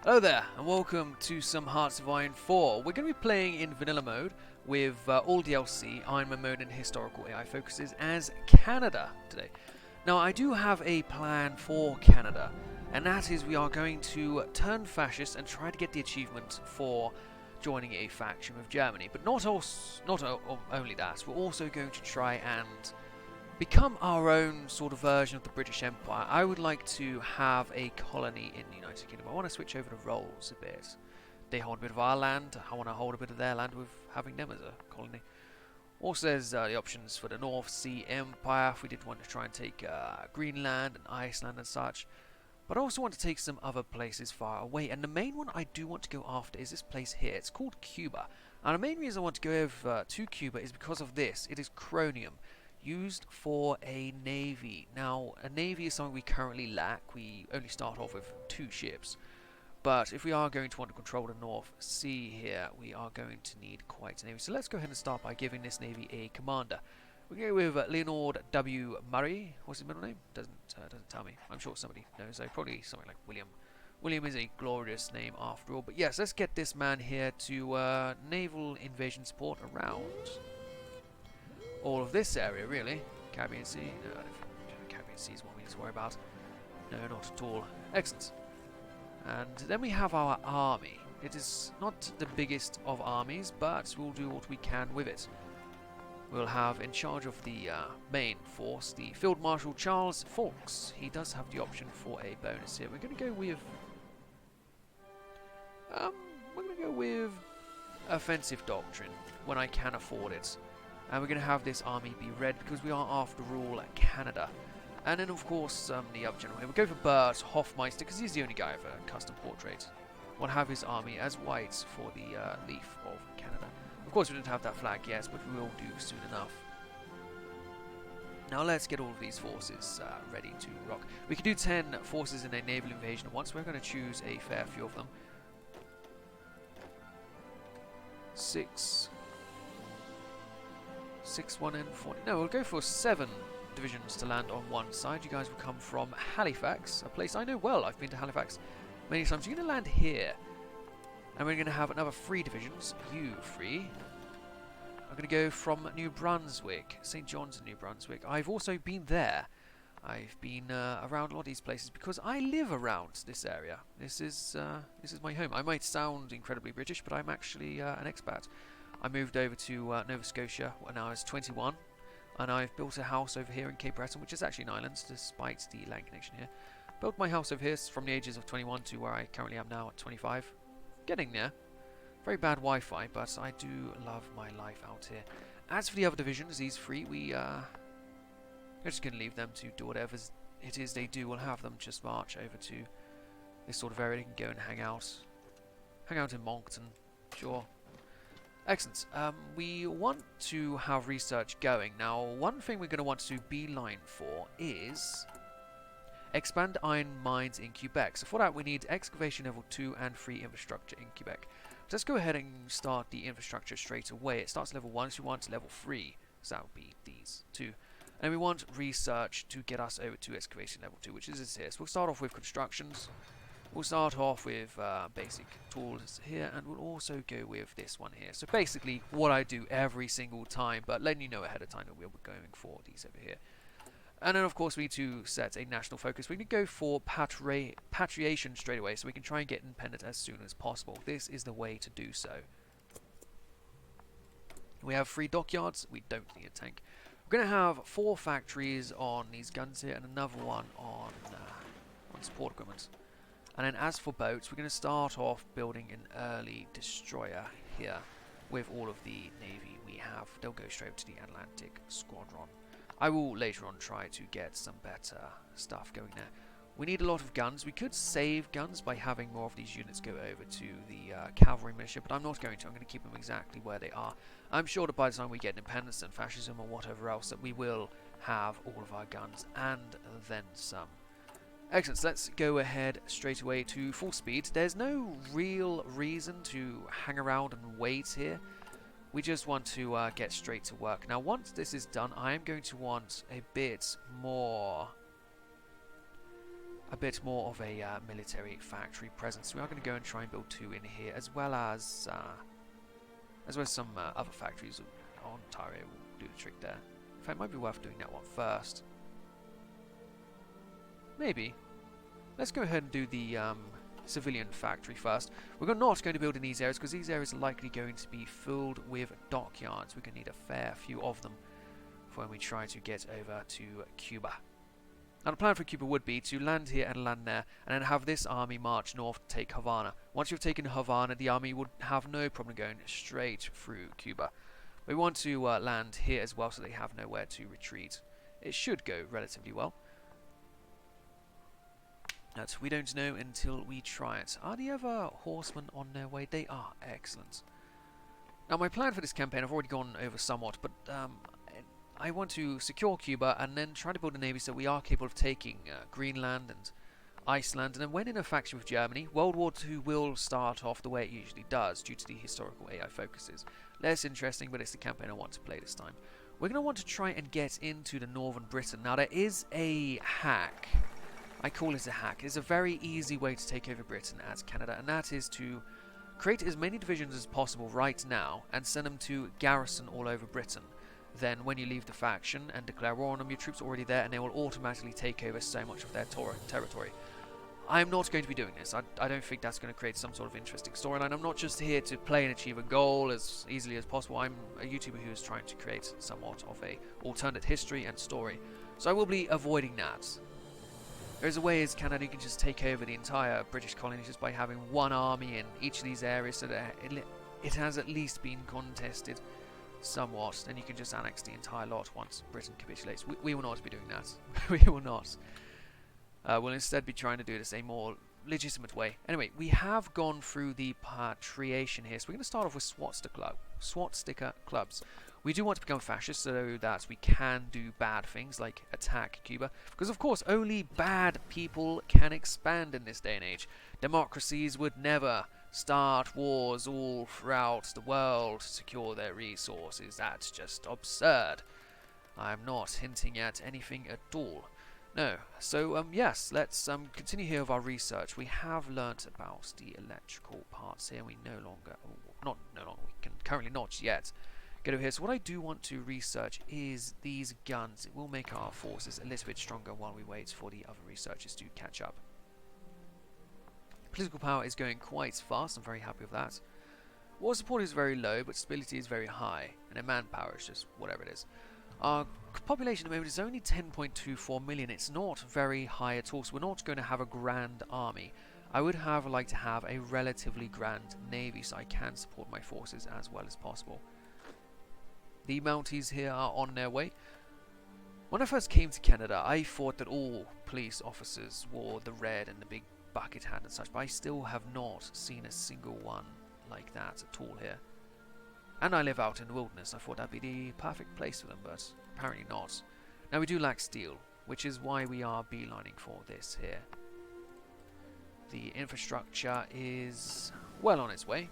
Hello there, and welcome to some Hearts of Iron 4. We're going to be playing in vanilla mode with all DLC, Iron Man mode, and historical AI focuses as Canada today. Now, I do have a plan for Canada, and that is we are going to turn fascist and try to get the achievement for joining a faction with Germany. But not only that, we're also going to try and become our own sort of version of the British Empire. I would like to have a colony in the United Kingdom. I want to switch over the roles a bit. They hold a bit of our land. I want to hold a bit of their land with having them as a colony. Also, there's the options for the North Sea Empire if we did want to try and take Greenland and Iceland and such. But I also want to take some other places far away. And the main one I do want to go after is this place here. It's called Cuba. And the main reason I want to go over to Cuba is because of this. It is chromium, used for a navy. Now, a navy is something we currently lack. We only start off with 2 ships. But if we are going to want to control the North Sea here, we are going to need quite a navy. So let's go ahead and start by giving this navy a commander. We go with Leonard W. Murray. What's his middle name? Doesn't tell me. I'm sure somebody knows. So probably something like William. William is a glorious name after all. But yes, let's get this man here to naval invasion support around all of this area, really. Caribbean Sea. No, Caribbean Sea is what we need to worry about. No, not at all. Excellent. And then we have our army. It is not the biggest of armies, but we'll do what we can with it. We'll have in charge of the main force the Field Marshal Charles Fawkes. He does have the option for a bonus here. We're going to go with offensive doctrine when I can afford it. And we're going to have this army be red because we are, after all, Canada. And then, of course, the other general here. We'll go for Bert Hofmeister because he's the only guy with a custom portrait. We'll have his army as white for the leaf of Canada. Of course, we don't have that flag yet, but we will do soon enough. Now, let's get all of these forces ready to rock. We can do 10 forces in a naval invasion at once. We're going to choose a fair few of them. 6, 1, and 40. No, we'll go for 7 divisions to land on one side. You guys will come from Halifax, a place I know well. I've been to Halifax many times. You're going to land here. And we're going to have another 3 divisions. You 3. I'm going to go from New Brunswick. St. John's in New Brunswick. I've also been there. I've been around a lot of these places because I live around this area. This is my home. I might sound incredibly British, but I'm actually an expat. I moved over to Nova Scotia when I was 21, and I've built a house over here in Cape Breton, which is actually an island, despite the land connection here. Built my house over here from the ages of 21 to where I currently am now at 25. Getting there. Very bad Wi-Fi, but I do love my life out here. As for the other divisions, these 3, we're just going to leave them to do whatever it is they do. We'll have them just march over to this sort of area. They can go and hang out. Hang out in Moncton, sure. Excellent. We want to have research going. Now, one thing we're going to want to beeline for is expand iron mines in Quebec. So for that, we need excavation level 2 and 3 infrastructure in Quebec. So let's go ahead and start the infrastructure straight away. It starts level 1, so we want level 3. So that would be these 2. And we want research to get us over to excavation level 2, which is this here. So we'll start off with constructions. We'll start off with basic tools here, and we'll also go with this one here. So basically what I do every single time, but letting you know ahead of time that we'll be going for these over here. And then of course we need to set a national focus. We need to go for patriation straight away, so we can try and get independent as soon as possible. This is the way to do so. We have 3 dockyards. We don't need a tank. We're going to have 4 factories on these guns here, and another one on support equipment. And then as for boats, we're going to start off building an early destroyer here with all of the navy we have. They'll go straight to the Atlantic Squadron. I will later on try to get some better stuff going there. We need a lot of guns. We could save guns by having more of these units go over to the cavalry militia, but I'm not going to. I'm going to keep them exactly where they are. I'm sure that by the time we get independence and fascism or whatever else, that we will have all of our guns and then some. Excellent, so let's go ahead straight away to full speed. There's no real reason to hang around and wait here. We just want to get straight to work. Now once this is done, I am going to want a bit more a bit more of a military factory presence. We are going to go and try and build 2 in here, as well as some other factories. Ontario will do the trick there. In fact, it might be worth doing that one first. Maybe. Let's go ahead and do the civilian factory first. We're not going to build in these areas because these areas are likely going to be filled with dockyards. We're going to need a fair few of them for when we try to get over to Cuba. Now the plan for Cuba would be to land here and land there, and then have this army march north to take Havana. Once you've taken Havana, the army would have no problem going straight through Cuba. We want to land here as well so they have nowhere to retreat. It should go relatively well. But we don't know until we try it. Are the other horsemen on their way? They are. Excellent. Now my plan for this campaign, I've already gone over somewhat, but I want to secure Cuba and then try to build a navy so we are capable of taking Greenland and Iceland. And then when in a faction with Germany, World War II will start off the way it usually does due to the historical AI focuses. Less interesting, but it's the campaign I want to play this time. We're going to want to try and get into the northern Britain. Now there is a hack. I call it a hack. It's a very easy way to take over Britain as Canada, and that is to create as many divisions as possible right now and send them to garrison all over Britain. Then when you leave the faction and declare war on them, your troops are already there and they will automatically take over so much of their territory. I'm not going to be doing this. I don't think that's going to create some sort of interesting storyline. I'm not just here to play and achieve a goal as easily as possible. I'm a YouTuber who is trying to create somewhat of a alternate history and story. So I will be avoiding that. There's a way as Canada you can just take over the entire British colonies just by having one army in each of these areas so that it has at least been contested somewhat. Then you can just annex the entire lot once Britain capitulates. We will not be doing that. We will not. We'll instead be trying to do this a more legitimate way. Anyway, we have gone through the patriation here, so we're going to start off with swastika clubs. We do want to become fascist so that we can do bad things like attack Cuba, because of course only bad people can expand in this day and age. Democracies would never start wars all throughout the world to secure their resources. That's just absurd. I'm not hinting at anything at all. No. So, yes, let's continue here with our research. We have learnt about the electrical parts here. We we can currently not yet get over here. So what I do want to research is these guns. It will make our forces a little bit stronger while we wait for the other researchers to catch up. Political power is going quite fast. I'm very happy with that. War support is very low, but stability is very high. And then manpower is just whatever it is. Our population at the moment is only 10.24 million. It's not very high at all, so we're not going to have a grand army. I would like to have a relatively grand navy so I can support my forces as well as possible. The Mounties here are on their way. When I first came to Canada, I thought that all police officers wore the red and the big bucket hat and such, but I still have not seen a single one like that at all here. And I live out in the wilderness. I thought that'd be the perfect place for them, but apparently not. Now we do lack steel, which is why we are beelining for this here. The infrastructure is well on its way,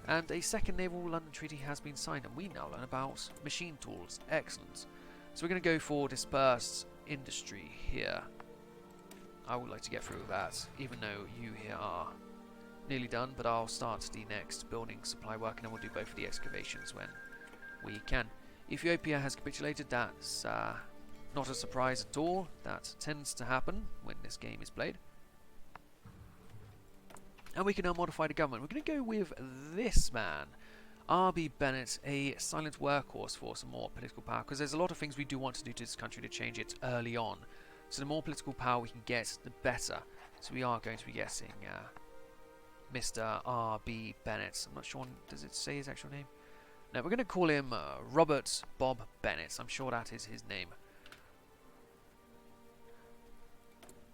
and a second Naval London Treaty has been signed, and we now learn about machine tools. Excellent. So we're going to go for dispersed industry here. I would like to get through that, even though you here are nearly done, but I'll start the next building supply work and then we'll do both of the excavations when we can. Ethiopia has capitulated. That's not a surprise at all. That tends to happen when this game is played. And we can now modify the government. We're going to go with this man, R.B. Bennett, a silent workhorse for some more political power, because there's a lot of things we do want to do to this country to change it early on. So the more political power we can get, the better. So we are going to be getting Mr. R.B. Bennett. I'm not sure, does it say his actual name? No, we're going to call him Robert Bob Bennett. I'm sure that is his name.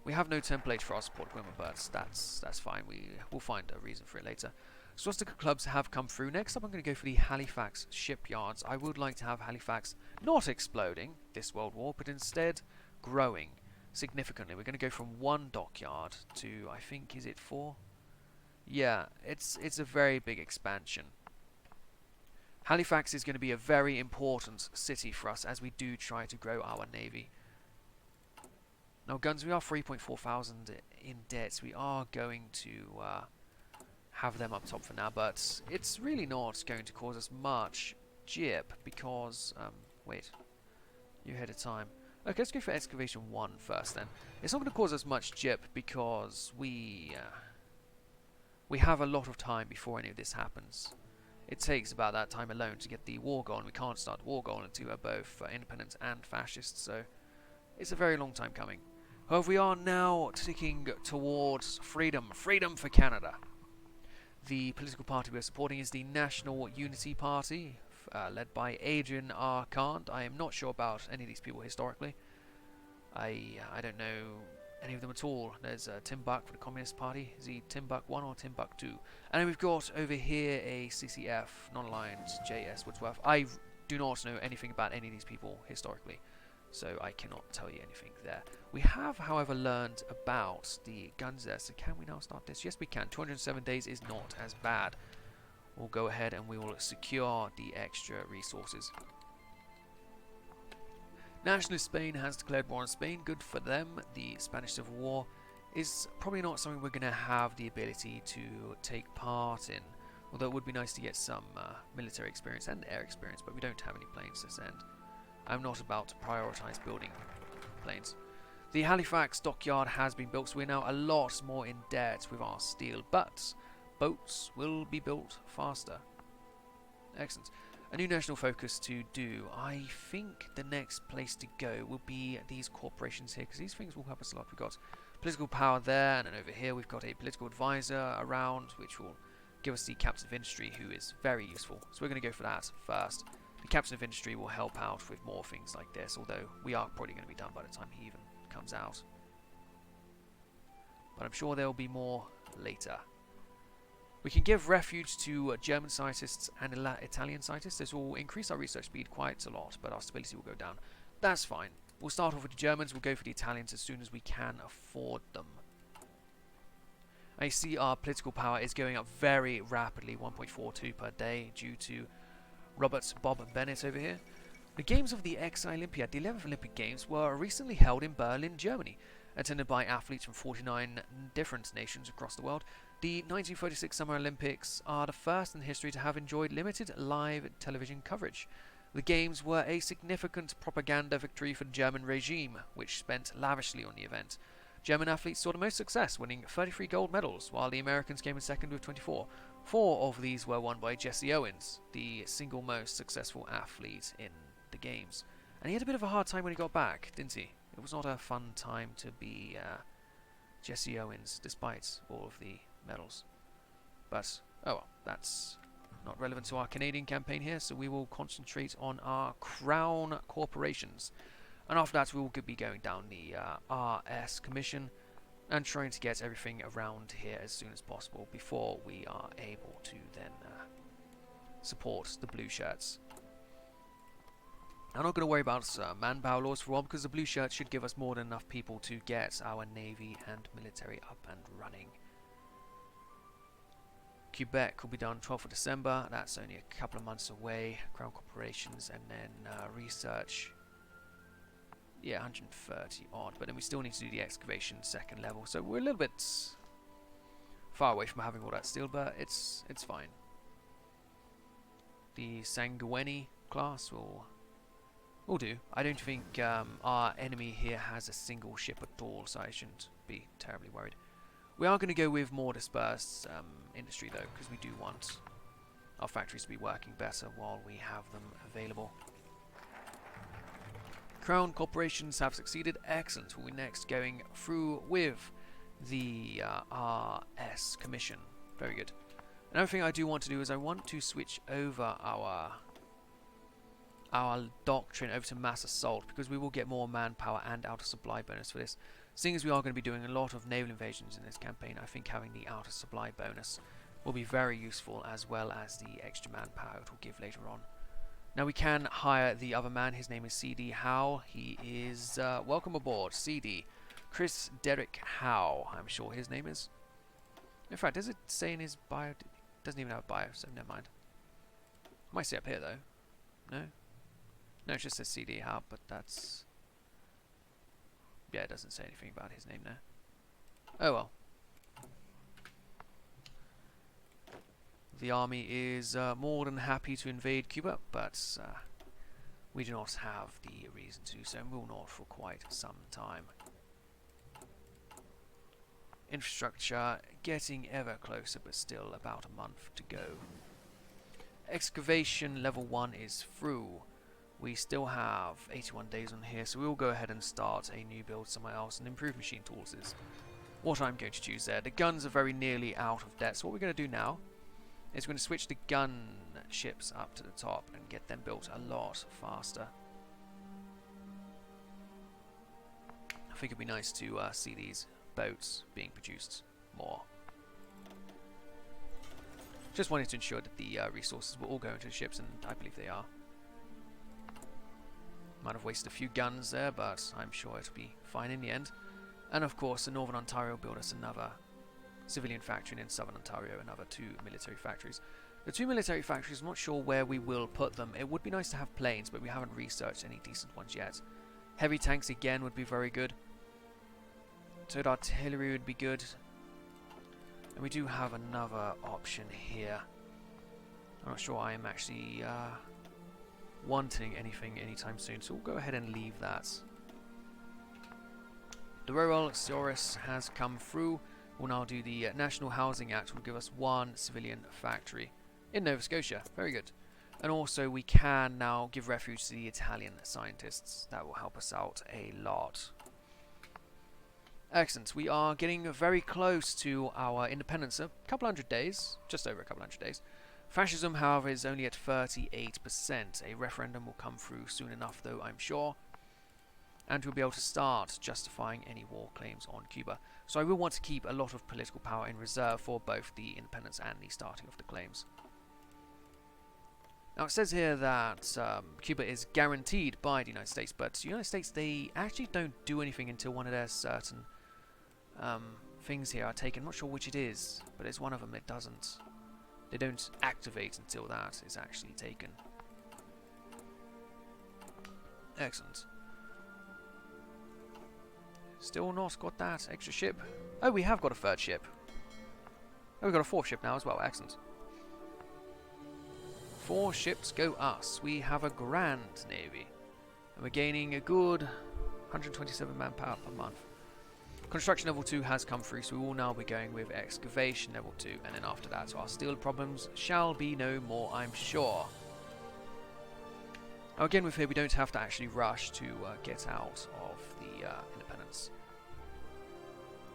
We have no template for our support equipment, but that's fine. We'll find a reason for it later. Swastika clubs have come through. Next up, I'm going to go for the Halifax shipyards. I would like to have Halifax not exploding this World War, but instead growing significantly. We're going to go from 1 dockyard to, I think, is it 4? Yeah, it's a very big expansion. Halifax is going to be a very important city for us as we do try to grow our navy. Now guns, we are 3.4 thousand in debt. We are going to have them up top for now, but it's really not going to cause us much jip because, wait, you ahead of time. Okay, let's go for excavation 1 first then. It's not going to cause us much jip because we have a lot of time before any of this happens. It takes about that time alone to get the war going. We can't start the war going until we're both independent and fascist, so it's a very long time coming. However, we are now ticking towards freedom. Freedom for Canada. The political party we're supporting is the National Unity Party, led by Adrian R. Kant. I am not sure about any of these people historically. I don't know any of them at all. There's Tim Buck for the Communist Party. Is he Tim Buck 1 or Tim Buck 2? And then we've got over here a CCF, non-aligned J.S. Woodsworth. I do not know anything about any of these people historically, so I cannot tell you anything there. We have, however, learned about the guns there, so can we now start this? Yes, we can. 207 days is not as bad. We'll go ahead and we will secure the extra resources. Nationalist Spain has declared war on Spain. Good for them. The Spanish Civil War is probably not something we're going to have the ability to take part in. Although it would be nice to get some military experience and air experience, but we don't have any planes to send. I'm not about to prioritize building planes. The Halifax dockyard has been built, so we're now a lot more in debt with our steel, but boats will be built faster. Excellent. A new national focus to do. I think the next place to go will be these corporations here, because these things will help us a lot. We've got political power there, and then over here we've got a political advisor around, which will give us the captain of industry, who is very useful. So we're going to go for that first. The captain of industry will help out with more things like this, although we are probably going to be done by the time he even comes out. But I'm sure there will be more later. We can give refuge to German scientists and Italian scientists. This will increase our research speed quite a lot, but our stability will go down. That's fine. We'll start off with the Germans. We'll go for the Italians as soon as we can afford them. I see our political power is going up very rapidly, 1.42 per day, due to Robert Bob Bennett over here. The Games of the Ex-Olympiad, the 11th Olympic Games, were recently held in Berlin, Germany, attended by athletes from 49 different nations across the world. The 1936 Summer Olympics are the first in history to have enjoyed limited live television coverage. The Games were a significant propaganda victory for the German regime, which spent lavishly on the event. German athletes saw the most success, winning 33 gold medals, while the Americans came in second with 24. 4 of these were won by Jesse Owens, the single most successful athlete in the Games. And he had a bit of a hard time when he got back, didn't he? It was not a fun time to be Jesse Owens, despite all of the medals. But, oh well, that's not relevant to our Canadian campaign here, so we will concentrate on our Crown corporations. And after that, we will be going down the RS Commission and trying to get everything around here as soon as possible before we are able to then support the blue shirts. I'm not going to worry about manpower laws for a while, because the blue shirts should give us more than enough people to get our navy and military up and running. Quebec will be done 12th of December. That's only a couple of months away. Crown corporations, and then research. Yeah, 130 odd, but then we still need to do the excavation second level, so we're a little bit far away from having all that steel, but it's fine. The Sanguini class will do. I don't think our enemy here has a single ship at all, so I shouldn't be terribly worried. We are going to go with more dispersed industry though, because we do want our factories to be working better while we have them available. Crown corporations have succeeded. Excellent. We'll be next going through with the RS Commission. Very good. Another thing I do want to do is I want to switch over our doctrine over to mass assault, because we will get more manpower and outer supply bonus for this. Seeing as we are going to be doing a lot of naval invasions in this campaign, I think having the outer supply bonus will be very useful, as well as the extra manpower it will give later on. Now we can hire the other man. His name is C.D. Howe. He is welcome aboard, C.D. Chris Derek Howe, I'm sure his name is. In fact, does it say in his bio? It doesn't even have a bio, so never mind. Might say up here though. No, it just says C.D. Howe, but that's Yeah, it doesn't say anything about his name there. Oh well. The army is more than happy to invade Cuba, but we do not have the reason to do so, and will not for quite some time. Infrastructure getting ever closer, but still about a month to go. Excavation level 1 is through. We still have 81 days on here, so we will go ahead and start a new build somewhere else, and improve machine tools is what I'm going to choose there. The guns are very nearly out of debt, so what we're going to do now is we're going to switch the gun ships up to the top and get them built a lot faster. I think it'd be nice to see these boats being produced more. Just wanted to ensure that the resources will all go into the ships, and I believe they are. Might have wasted a few guns there, but I'm sure it'll be fine in the end. And of course, the Northern Ontario built us another civilian factory, and in Southern Ontario another 2 military factories. The 2 military factories, I'm not sure where we will put them. It would be nice to have planes, but we haven't researched any decent ones yet. Heavy tanks again would be very good. Towed artillery would be good. And we do have another option here. I'm not sure I am actually wanting anything anytime soon, so we'll go ahead and leave that. The rural Saurus has come through. We'll now do the National Housing Act, will give us 1 civilian factory in Nova Scotia. Very good. And also we can now give refuge to the Italian scientists. That will help us out a lot. Excellent. We are getting very close to our independence. A couple hundred days. Just over a couple hundred days. Fascism, however, is only at 38%. A referendum will come through soon enough, though, I'm sure. And we'll be able to start justifying any war claims on Cuba. So I will want to keep a lot of political power in reserve for both the independence and the starting of the claims. Now it says here that Cuba is guaranteed by the United States, but the United States, they actually don't do anything until one of their certain things here are taken. I'm not sure which it is, but it's one of them that doesn't. They don't activate until that is actually taken. Excellent. Still not got that extra ship. Oh, we have got a 3rd ship. Oh, we've got a 4th ship now as well. Excellent. 4 ships go us. We have a grand navy. And we're gaining a good 127 manpower per month. Construction level 2 has come through, so we will now be going with excavation level 2. And then after that, our steel problems shall be no more, I'm sure. Now again, with here, we don't have to actually rush to get out of the independence.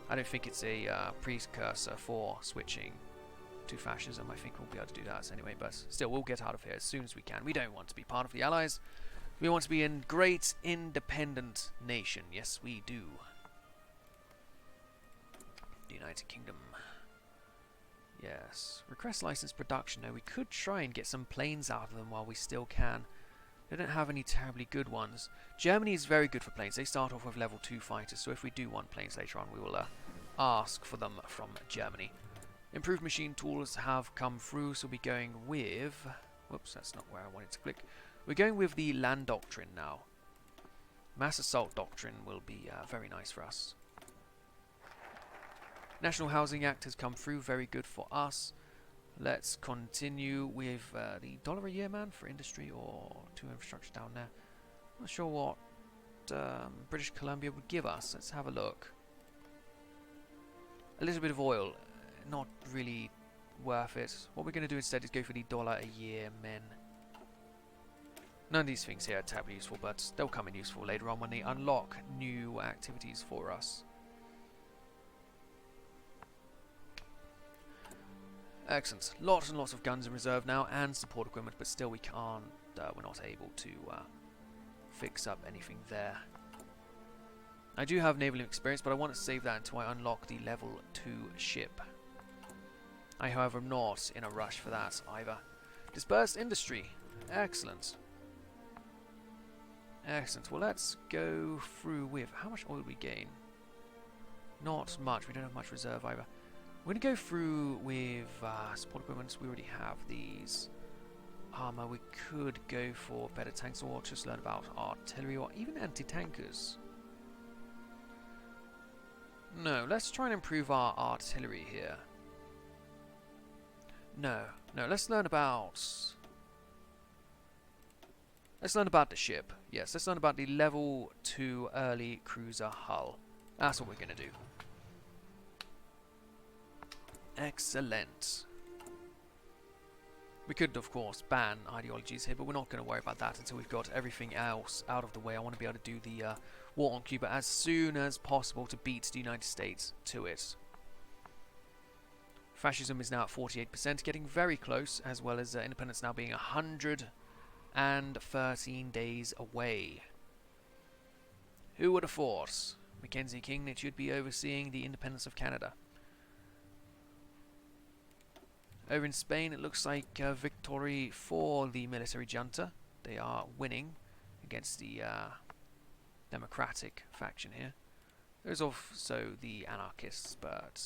I don't think it's a precursor for switching to fascism. I think we'll be able to do that anyway, but still, we'll get out of here as soon as we can. We don't want to be part of the Allies. We want to be a great independent nation. Yes, we do. The United Kingdom. Yes. Request license production. Now, we could try and get some planes out of them while we still can. They don't have any terribly good ones. Germany is very good for planes. They start off with level 2 fighters, so if we do want planes later on, we will ask for them from Germany. Improved machine tools have come through, so we'll be going with... Whoops, that's not where I wanted to click. We're going with the land doctrine now. Mass assault doctrine will be very nice for us. National Housing Act has come through, very good for us. Let's continue with the $1 a year man for industry or 2 infrastructure down there. Not sure what British Columbia would give us. Let's have a look. A little bit of oil, not really worth it. What we're going to do instead is go for the $1 a year men. None of these things here are terribly useful, but they'll come in useful later on when they unlock new activities for us. Excellent. Lots and lots of guns in reserve now and support equipment, but still we can't, we're not able to fix up anything there. I do have naval experience, but I want to save that until I unlock the level 2 ship. I, however, am not in a rush for that either. Dispersed industry. Excellent. Excellent. Well, let's go through with... How much oil do we gain? Not much. We don't have much reserve either. We're going to go through with support equipment. We already have these. Armor. We could go for better tanks or just learn about artillery or even anti-tankers. No, let's try and improve our artillery here. No, let's learn about... Let's learn about the ship. Yes, let's learn about the level 2 early cruiser hull. That's what we're going to do. Excellent. We could, of course, ban ideologies here, but we're not going to worry about that until we've got everything else out of the way. I want to be able to do the war on Cuba as soon as possible to beat the United States to it. Fascism is now at 48%, getting very close, as well as independence now being 113 days away. Who would have thought? Mackenzie King that you'd be overseeing the independence of Canada. Over in Spain, it looks like victory for the military junta. They are winning against the democratic faction here. There's also the anarchists, but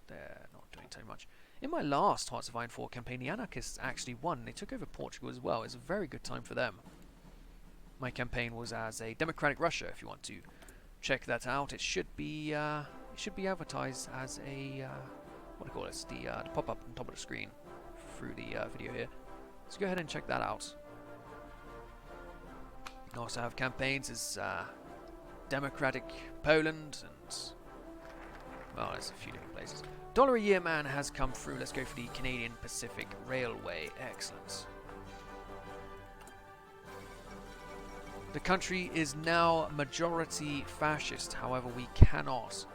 they're not doing too much. In my last Hearts of Iron 4 campaign, the anarchists actually won. They took over Portugal as well. It's a very good time for them. My campaign was as a democratic Russia. If you want to check that out, it should be advertised as a what do you call it? The pop-up on top of the screen through the video here. So go ahead and check that out. You also have campaigns as democratic Poland and, well, there's a few different places. $1 a year man has come through. Let's go for the Canadian Pacific Railway. Excellent. The country is now majority fascist. However, we cannot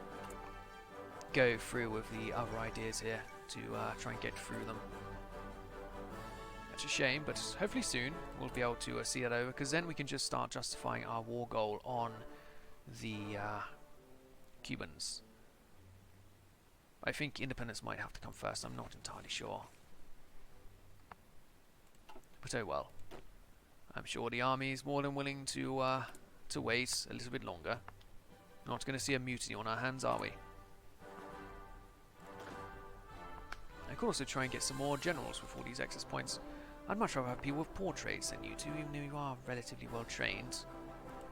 go through with the other ideas here to try and get through them. That's a shame, but hopefully soon we'll be able to see that over, because then we can just start justifying our war goal on the Cubans. I think independence might have to come first. I'm not entirely sure, but oh well. I'm sure the army is more than willing to wait a little bit longer. Not going to see a mutiny on our hands, are we? I could also try and get some more generals with all these excess points. I'd much rather have people with portraits than you two, even though you are relatively well trained.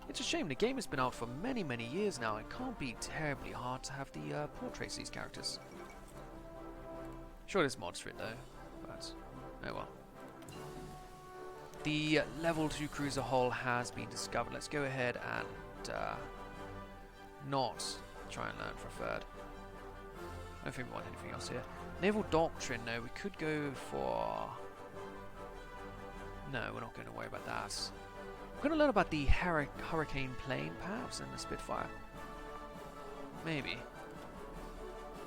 It's a shame, the game has been out for many, many years now. It can't be terribly hard to have the portraits of these characters. Sure, there's mods for it though, but oh well. The level 2 cruiser hull has been discovered. Let's go ahead and not try and learn for a third. I don't think we want anything else here. Naval Doctrine, no, we could go for... No, we're not going to worry about that. We're going to learn about the Hurricane plane, perhaps, and the Spitfire. Maybe.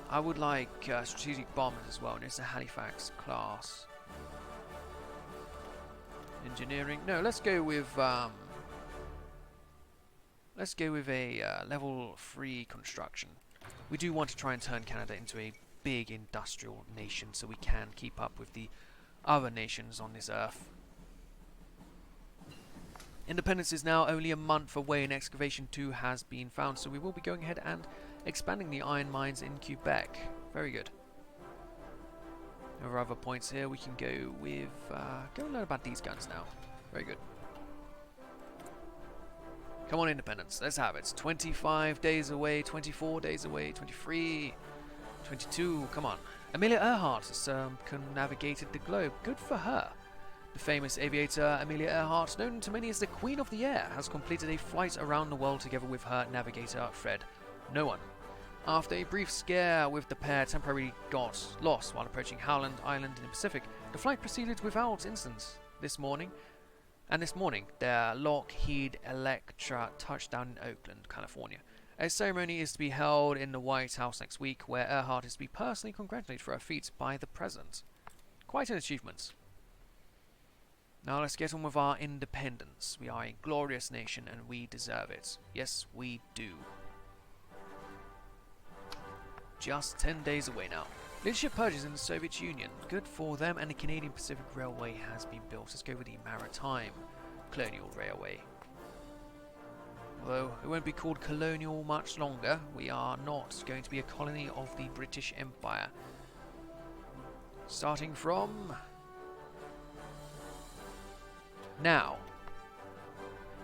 I would like strategic bombers as well, and it's a Halifax class. Engineering, no, let's go with a level 3 construction. We do want to try and turn Canada into a big industrial nation so we can keep up with the other nations on this earth. Independence is now only a month away and excavation 2 has been found, so we will be going ahead and expanding the iron mines in Quebec. Very good. There are other points here. We can go with go and learn about these guns now. Very good. Come on, independence, let's have it. 25 days away, 24 days away, 23, 22, come on. Amelia Earhart has circumnavigated the globe. Good for her. The famous aviator Amelia Earhart, known to many as the Queen of the Air, has completed a flight around the world together with her navigator Fred Noone. After a brief scare with the pair temporarily got lost while approaching Howland Island in the Pacific, the flight proceeded without incident this morning. This morning, their Lockheed Electra touched down in Oakland, California. A ceremony is to be held in the White House next week, where Earhart is to be personally congratulated for her feat by the President. Quite an achievement. Now let's get on with our independence. We are a glorious nation and we deserve it. Yes, we do. Just 10 days away now. Leadership purges in the Soviet Union. Good for them, and the Canadian Pacific Railway has been built. Let's go with the Maritime Colonial Railway. Although it won't be called colonial much longer, we are not going to be a colony of the British Empire. Starting from... now.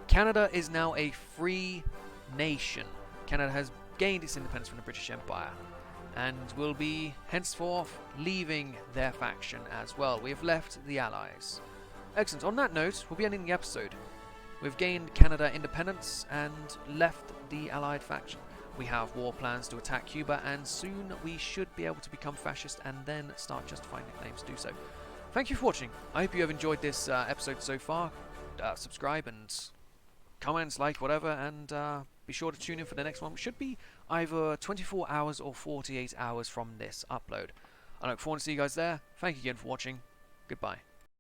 Canada is now a free nation. Canada has gained its independence from the British Empire, and will be henceforth leaving their faction as well. We have left the Allies. Excellent. On that note, we'll be ending the episode. We've gained Canada independence and left the Allied faction. We have war plans to attack Cuba, and soon we should be able to become fascist and then start justifying the claims to do so. Thank you for watching. I hope you have enjoyed this episode so far. Subscribe and comments, like, whatever, and be sure to tune in for the next one, which should be either 24 hours or 48 hours from this upload. I look forward to see you guys there. Thank you again for watching. Goodbye.